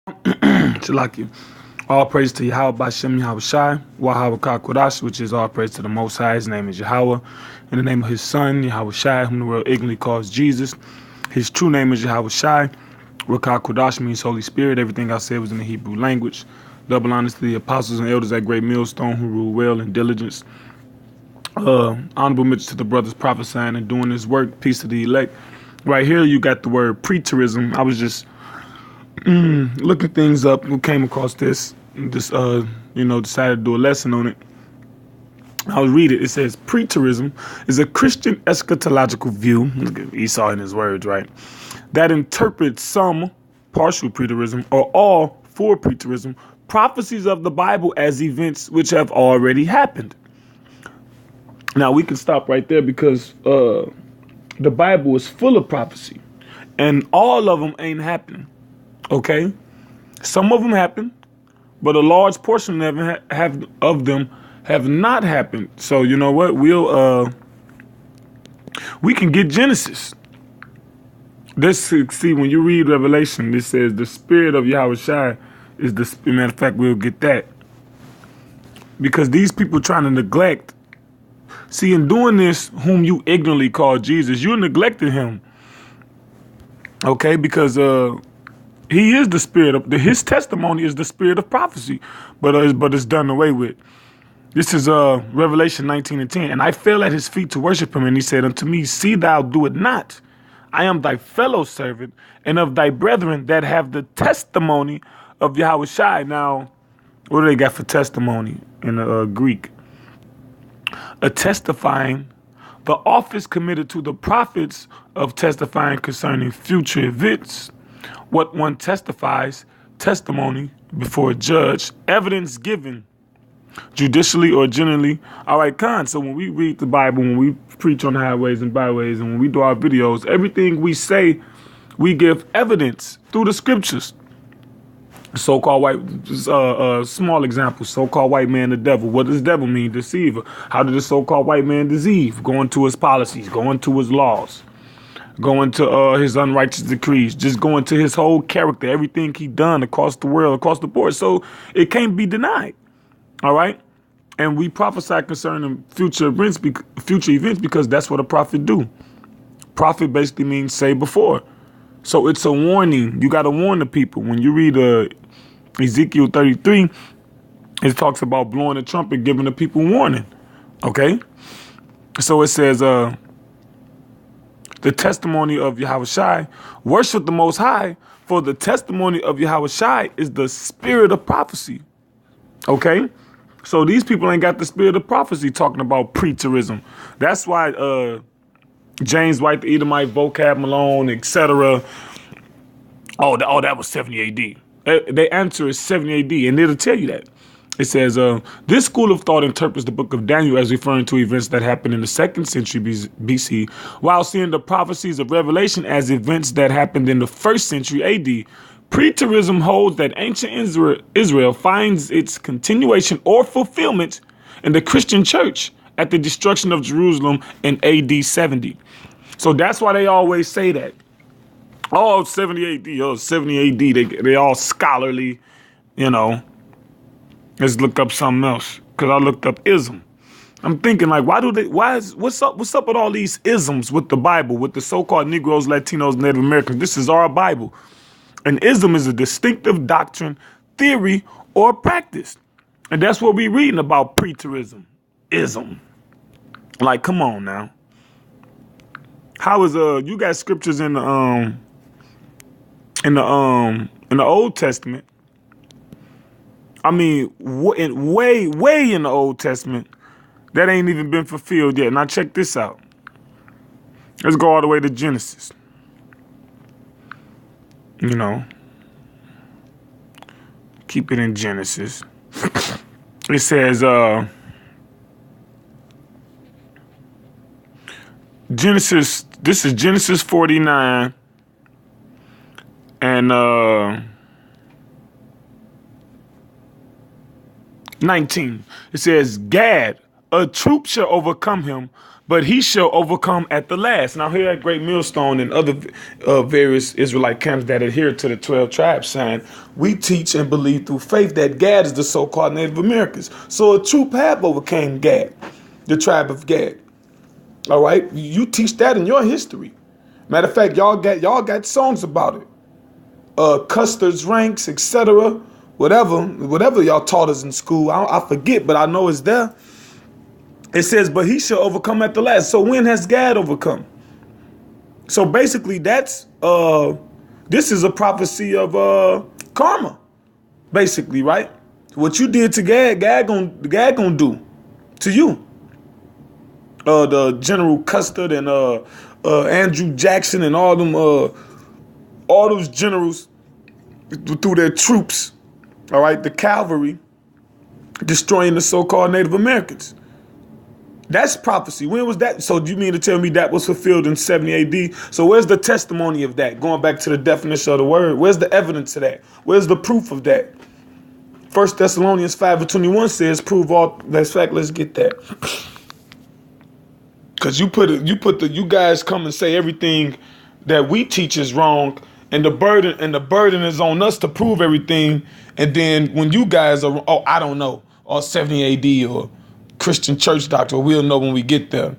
Shalaki. All praise to Yahweh Bashem Yahweh Shai, Wahawah Kodash, which is all praise to the Most High. His name is Yahweh. In the name of his son, Yahweh Shai, whom the world ignorantly calls Jesus. His true name is Yahweh Shai. Rakah Kodash means Holy Spirit. Everything I said was in the Hebrew language. Double honors to the apostles and elders at Great Millstone who rule well in diligence. Honorable mention to the brothers prophesying and doing this work. Peace to the elect. Right here, you got the word preterism. I was just looking things up. We came across this. Decided to do a lesson on it. I'll read it. It says, preterism is a Christian eschatological view. Look at Esau in his words, right? That interprets some, partial preterism, or all, for preterism, prophecies of the Bible as events which have already happened. Now, we can stop right there because the Bible is full of prophecy, and all of them ain't happening. Okay? Some of them happen, but a large portion of them have not happened. So you know what? We can get Genesis. See, when you read Revelation, it says the spirit of Yahweh Shai is the matter of fact, we'll get that. Because these people trying to neglect. See, in doing this, whom you ignorantly call Jesus, you're neglecting him. Okay, because he is the spirit of his testimony is the spirit of prophecy, but it's done away with. This is Revelation 19:10. And I fell at his feet to worship him, and he said unto me, see thou do it not. I am thy fellow servant and of thy brethren that have the testimony of Yahweh Shai. Now, what do they got for testimony in Greek? A testifying, the office committed to the prophets of testifying concerning future events. What one testifies, testimony before a judge, evidence given judicially or generally. All right, Khan. So when we read the Bible, when we preach on highways and byways, and when we do our videos, everything we say, we give evidence through the scriptures. So-called white, small example, so-called white man, the devil. What does devil mean? Deceiver. How did the so-called white man deceive? Going to his policies, going to his laws, going to his unrighteous decrees, just going to his whole character, everything he done across the world, across the board. So it can't be denied. All right. And we prophesy concerning future events because that's what a prophet do. Prophet basically means say before. So it's a warning. You got to warn the people. When you read Ezekiel 33, it talks about blowing a trumpet, giving the people warning. Okay. So it says, the testimony of Yahweh Shai, worship the Most High, for the testimony of Yahweh Shai is the spirit of prophecy. Okay. So these people ain't got the spirit of prophecy talking about preterism. That's why James White, the Edomite, Vocab Malone, etc. That was 70 AD. Their answer is 70 AD, and it'll tell you that. It says, this school of thought interprets the book of Daniel as referring to events that happened in the 2nd century BC, while seeing the prophecies of Revelation as events that happened in the 1st century AD. Preterism holds that ancient Israel finds its continuation or fulfillment in the Christian church at the destruction of Jerusalem in AD 70. So that's why they always say that. Oh, 70 AD, 70 AD, they all scholarly, you know. Let's look up something else, because I looked up ism. I'm thinking like, what's up with all these isms with the Bible, with the so-called Negroes, Latinos, Native Americans? This is our Bible. An ism is a distinctive doctrine, theory, or practice. And that's what we're reading about preterism, ism. Like, come on now. How is you got scriptures in the Old Testament? I mean, way in the Old Testament that ain't even been fulfilled yet. Now check this out. Let's go all the way to Genesis. You know, keep it in Genesis. It says, this is Genesis 49 and 19. It says, Gad, a troop shall overcome him, but he shall overcome at the last. Now here at Great Millstone and other various Israelite camps that adhere to the 12 tribes sign, we teach and believe through faith that Gad is the so-called Native Americans. So a troop have overcame Gad, the tribe of Gad. All right, you teach that in your history. Matter of fact, y'all got songs about it. Custer's ranks, etc. Whatever y'all taught us in school. I forget, but I know it's there. It says, but he shall overcome at the last. So when has Gad overcome? So basically this is a prophecy of karma, basically, right? What you did to Gad gonna do to you. The General Custer and Andrew Jackson and all those generals through their troops, all right, the cavalry, destroying the so-called Native Americans. That's prophecy. When was that? So do you mean to tell me that was fulfilled in 70 AD? So where's the testimony of that? Going back to the definition of the word, where's the evidence of that? Where's the proof of that? 1 Thessalonians 5:21 says, prove all. Let's get that. Because you guys come and say everything that we teach is wrong, and the burden is on us to prove everything. And then when you guys are, I don't know, or 70 AD or Christian church doctrine, we'll know when we get there.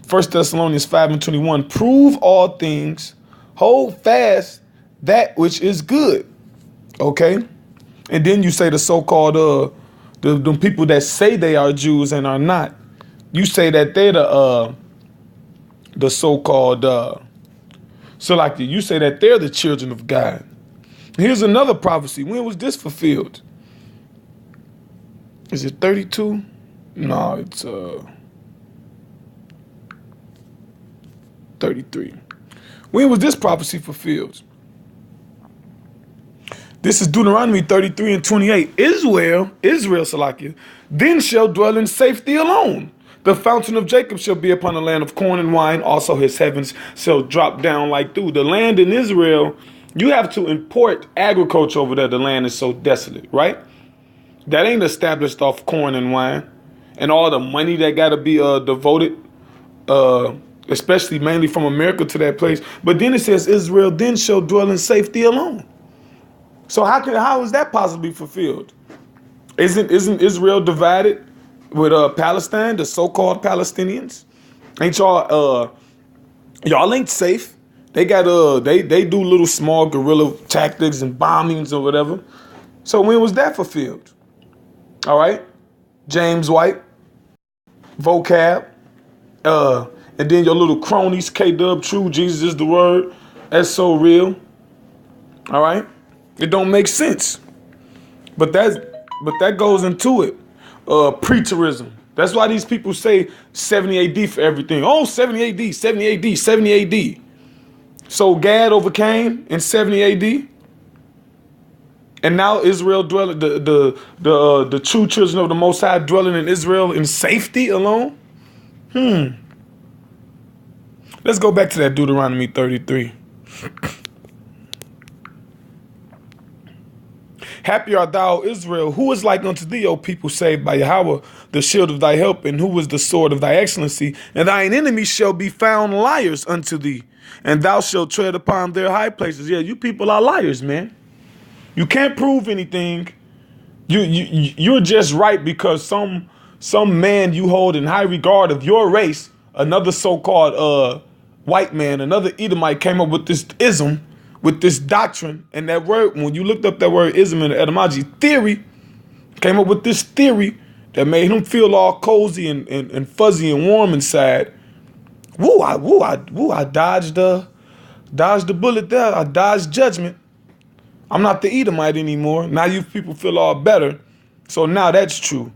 1 Thessalonians 5:21, prove all things, hold fast that which is good. Okay? And then you say the so-called the people that say they are Jews and are not. You say that they're the so-called you say that they're the children of God. Here's another prophecy. When was this fulfilled? Is it 32? No, it's 33. When was this prophecy fulfilled? This is Deuteronomy 33:28. Israel, Salakia, then shall dwell in safety alone. The fountain of Jacob shall be upon the land of corn and wine. Also his heavens shall drop down like dew. The land in Israel, you have to import agriculture over there. The land is so desolate, right? That ain't established off corn and wine. And all the money that got to be devoted, especially mainly from America to that place. But then it says Israel then shall dwell in safety alone. So how is that possibly fulfilled? Isn't Israel divided with Palestine, the so-called Palestinians? Ain't y'all ain't safe. They got they do little small guerrilla tactics and bombings or whatever. So when was that fulfilled? All right, James White, vocab, and then your little cronies, K-Dub, True, Jesus is the word. That's so real. All right, it don't make sense, but that goes into it. Preterism. That's why these people say 70 AD for everything. Oh, 70 AD, 70 AD, 70 AD. So Gad overcame in 70 AD. And now Israel dwelling, the true children of the Most High dwelling in Israel in safety alone. Let's go back to that Deuteronomy 33. Happy art thou, Israel, who is like unto thee, O people saved by Yahweh, the shield of thy help, and who is the sword of thy excellency. And thine enemies shall be found liars unto thee, and thou shalt tread upon their high places. Yeah, you people are liars, man. You can't prove anything. You're just right because some man you hold in high regard of your race, another so-called white man, another Edomite came up with this ism, with this doctrine, and that word, when you looked up that word ism in the etymology, theory, came up with this theory that made him feel all cozy and fuzzy and warm inside. I dodged the bullet there. I dodged judgment. I'm not the Edomite anymore. Now you people feel all better. So now that's true.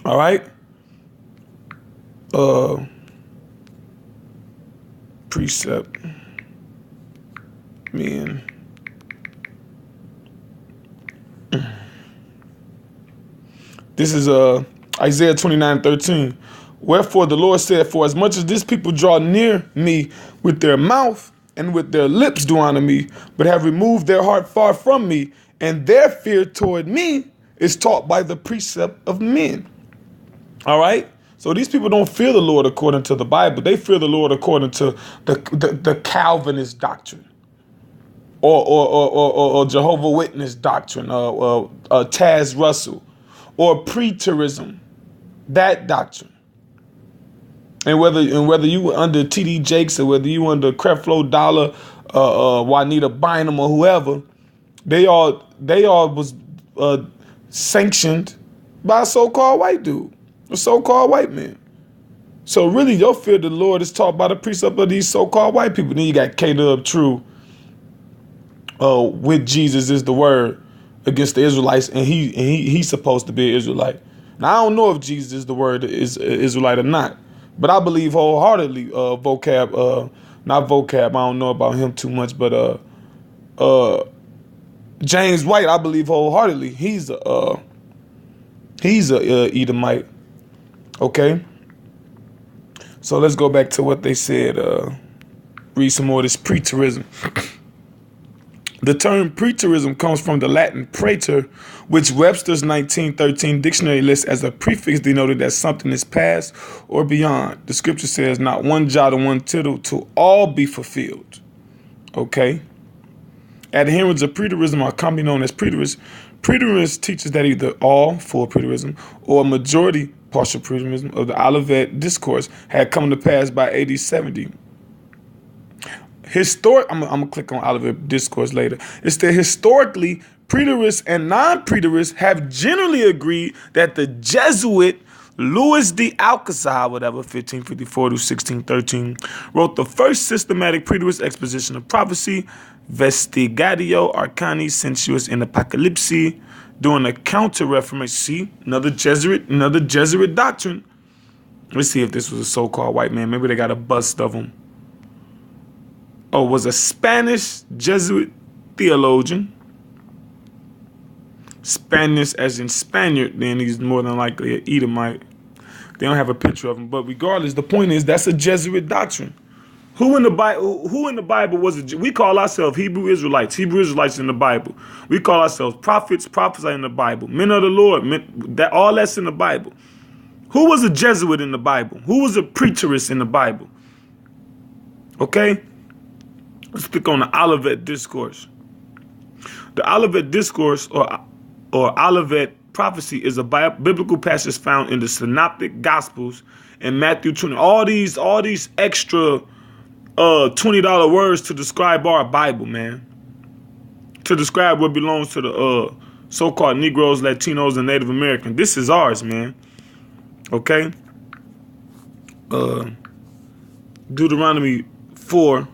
All right? Precept. Man. This is Isaiah 29:13. Wherefore the Lord said, for as much as this people draw near me with their mouth and with their lips do honor me, but have removed their heart far from me, and their fear toward me is taught by the precept of men. All right? So these people don't fear the Lord according to the Bible. They fear the Lord according to the Calvinist doctrine, or Jehovah Witness doctrine, Taz Russell, or Preterism, that doctrine. And whether you under T.D. Jakes or whether you under Creflo Dollar, Juanita Bynum or whoever, they all was sanctioned by a so-called white dude, a so-called white man. So really, your fear of the Lord is taught by the precept of these so-called white people. Then you got K-Dub True, with Jesus is the word against the Israelites, and he's supposed to be an Israelite. Now I don't know if Jesus is the word is Israelite or not, but I believe wholeheartedly not vocab. I don't know about him too much, but James White, I believe wholeheartedly he's a Edomite. Okay, so let's go back to what they said. Read some more of this preterism. The term preterism comes from the Latin praeter, which Webster's 1913 dictionary lists as a prefix denoted that something is past or beyond. The scripture says, not one jot or one tittle to all be fulfilled. Okay? Adherents of preterism are commonly known as preterists. Preterist teaches that either all, full preterism, or a majority, partial preterism, of the Olivet discourse had come to pass by AD 70. I'm gonna click on Olivet discourse later. It's that historically, preterists and non-preterists have generally agreed that the Jesuit Louis de Alcazar, 1554 to 1613, wrote the first systematic preterist exposition of prophecy, Vestigatio Arcani Sensuous in Apocalypse, during a counter-reformation. See, another Jesuit doctrine. Let's see if this was a so-called white man. Maybe they got a bust of him. Oh, was a Spanish Jesuit theologian. Spanish as in Spaniard, then he's more than likely an Edomite. They don't have a picture of him, but regardless, the point is that's a Jesuit doctrine. Who in the Bible was it? We call ourselves Hebrew Israelites in the Bible. We call ourselves prophets in the Bible. Men of the Lord, all that's in the Bible. Who was a Jesuit in the Bible? Who was a preterist in the Bible? Okay? Let's click on the Olivet Discourse. The Olivet Discourse or Olivet Prophecy is a biblical passage found in the Synoptic Gospels and Matthew 20. All these extra $20 words to describe our Bible, man. To describe what belongs to the so-called Negroes, Latinos, and Native Americans. This is ours, man. Okay? Deuteronomy 4,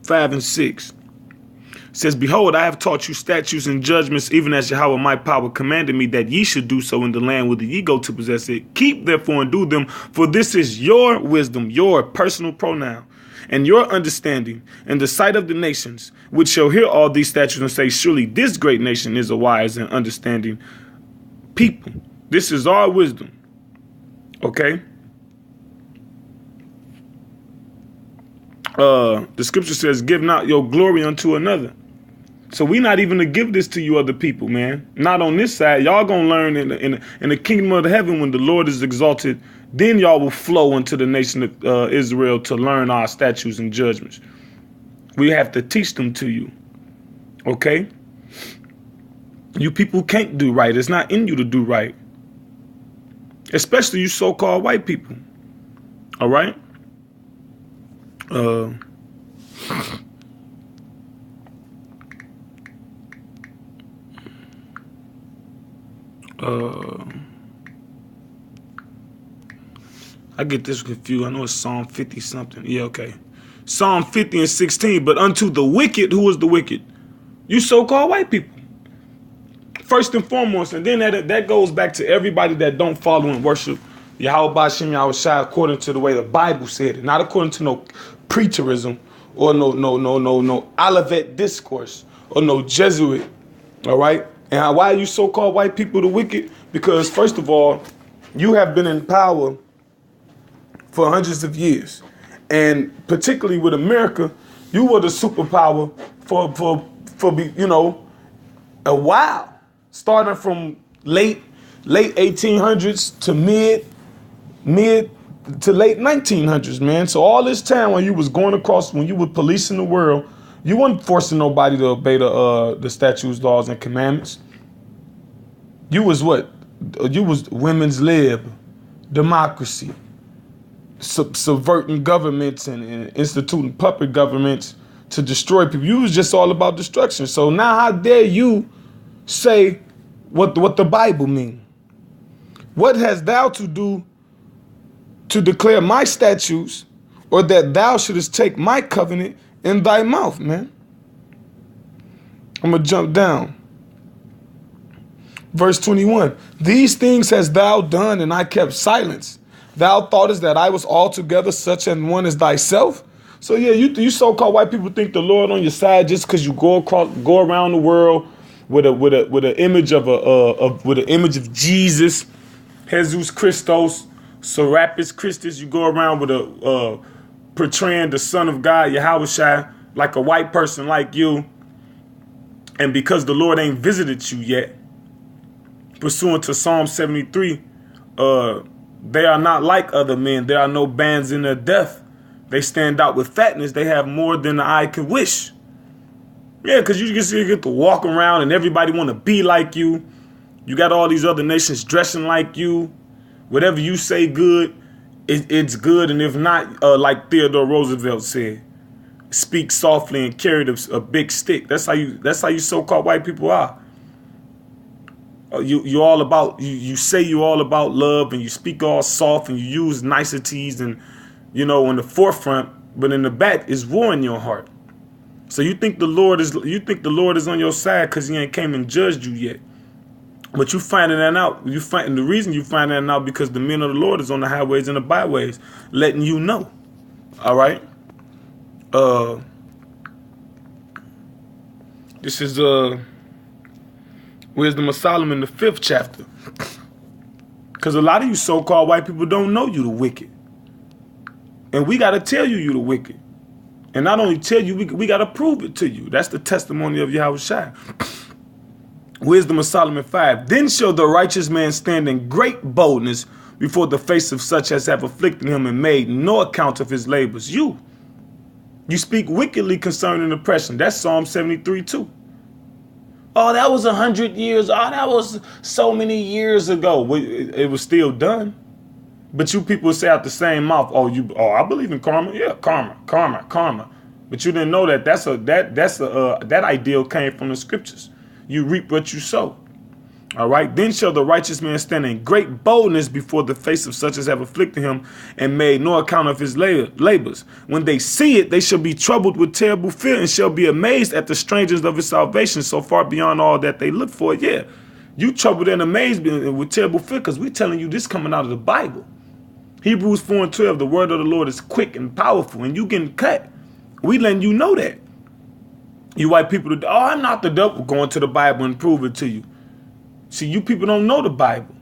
5 and 6 says, behold, I have taught you statutes and judgments, even as Yahweh my power commanded me, that ye should do so in the land whither ye go to possess it. Keep therefore and do them, for this is your wisdom, your personal pronoun, and your understanding in the sight of the nations, which shall hear all these statutes and say, surely this great nation is a wise and understanding people. This is our wisdom. Okay? The scripture says, give not your glory unto another. So we not even to give this to you other people, man. Not on this side. Y'all gonna learn in the kingdom of heaven when the Lord is exalted. Then y'all will flow into the nation of Israel to learn our statutes and judgments. We have to teach them to you. Okay? You people can't do right. It's not in you to do right. Especially you so-called white people. All right? I get this confused. I know it's Psalm 50 something. Yeah, okay. Psalm 50 and 16. But unto the wicked, who is the wicked? You so-called white people. First and foremost, and then that goes back to everybody that don't follow and worship Yahweh Ba'Shem Yahweh Shai according to the way the Bible said it, not according to no preterism or no Olivet discourse or no Jesuit. All right. And why are you so-called white people the wicked? Because first of all, you have been in power for hundreds of years, and particularly with America, you were the superpower for a while, starting from late late 1800s to mid to late 1900s, man. So all this time when you was going across, when you were policing the world, you weren't forcing nobody to obey the statutes, laws, and commandments. You was what? You was women's lib, democracy, subverting governments and instituting puppet governments to destroy people. You was just all about destruction. So now how dare you say what the Bible mean? What hast thou to do to declare my statutes, or that thou shouldest take my covenant in thy mouth, man? I'm going to jump down. Verse 21, these things hast thou done, and I kept silence. Thou thoughtest that I was altogether such an one as thyself. So yeah, you so-called white people think the Lord on your side just because you go around the world with an image of Jesus, Jesus Christos, Serapis Christus. You go around with a portraying the Son of God, Yahushua, like a white person like you. And because the Lord ain't visited you yet, pursuant to Psalm 73, they are not like other men. There are no bands in their death. They stand out with fatness. They have more than the eye can wish. Yeah, because you get to walk around and everybody want to be like you. You got all these other nations dressing like you. Whatever you say good, it's good. And if not, like Theodore Roosevelt said, speak softly and carry a big stick. That's how you so-called white people are. You all about you say you all about love, and you speak all soft, and you use niceties, and in the forefront, but in the back is war in your heart. So you think the Lord is on your side because he ain't came and judged you yet. But you finding that out. The reason you find that out because the men of the Lord is on the highways and the byways, letting you know. All right. This is Wisdom of Solomon, the 5th chapter. Because a lot of you so-called white people don't know you the wicked. And we got to tell you the wicked. And not only tell you, we got to prove it to you. That's the testimony of Yahushua. Wisdom of Solomon 5. Then shall the righteous man stand in great boldness before the face of such as have afflicted him and made no account of his labors. You speak wickedly concerning oppression. That's Psalm 73 too. Oh, that was 100 years. Oh, that was so many years ago. It was still done. But you people say out the same mouth, oh, I believe in karma. Yeah, karma. But you didn't know that ideal came from the scriptures. You reap what you sow. All right. Then shall the righteous man stand in great boldness before the face of such as have afflicted him and made no account of his labors. When they see it, they shall be troubled with terrible fear and shall be amazed at the strangers of his salvation, so far beyond all that they look for. Yeah, you troubled and amazed with terrible fear because we're telling you this coming out of the Bible. Hebrews 4:12, the word of the Lord is quick and powerful, and you getting cut. We letting you know that. You white people, I'm not the devil. Going to the Bible and prove it to you. See, you people don't know the Bible.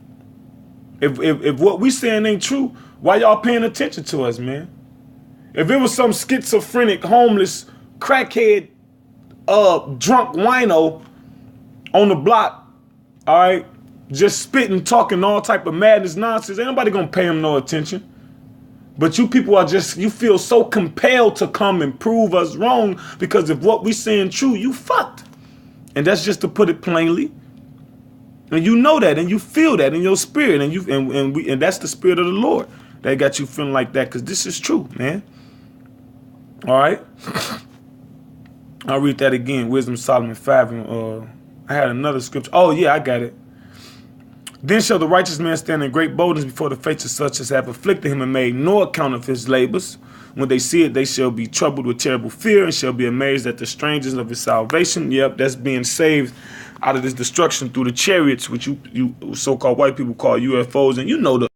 If what we saying ain't true, why y'all paying attention to us, man? If it was some schizophrenic, homeless, crackhead, drunk wino on the block, all right, just spitting, talking all type of madness, nonsense, ain't nobody gonna pay him no attention. But you people you feel so compelled to come and prove us wrong because if what we saying true, you fucked. And that's just to put it plainly. And you know that, and you feel that in your spirit, and that's the spirit of the Lord that got you feeling like that, because this is true, man. All right, I'll read that again. Wisdom of Solomon 5. I had another scripture. Oh yeah, I got it. Then shall the righteous man stand in great boldness before the face of such as have afflicted him and made no account of his labors. When they see it, they shall be troubled with terrible fear and shall be amazed at the strangers of his salvation. Yep, that's being saved out of this destruction through the chariots, which you so-called white people call UFOs, and you know the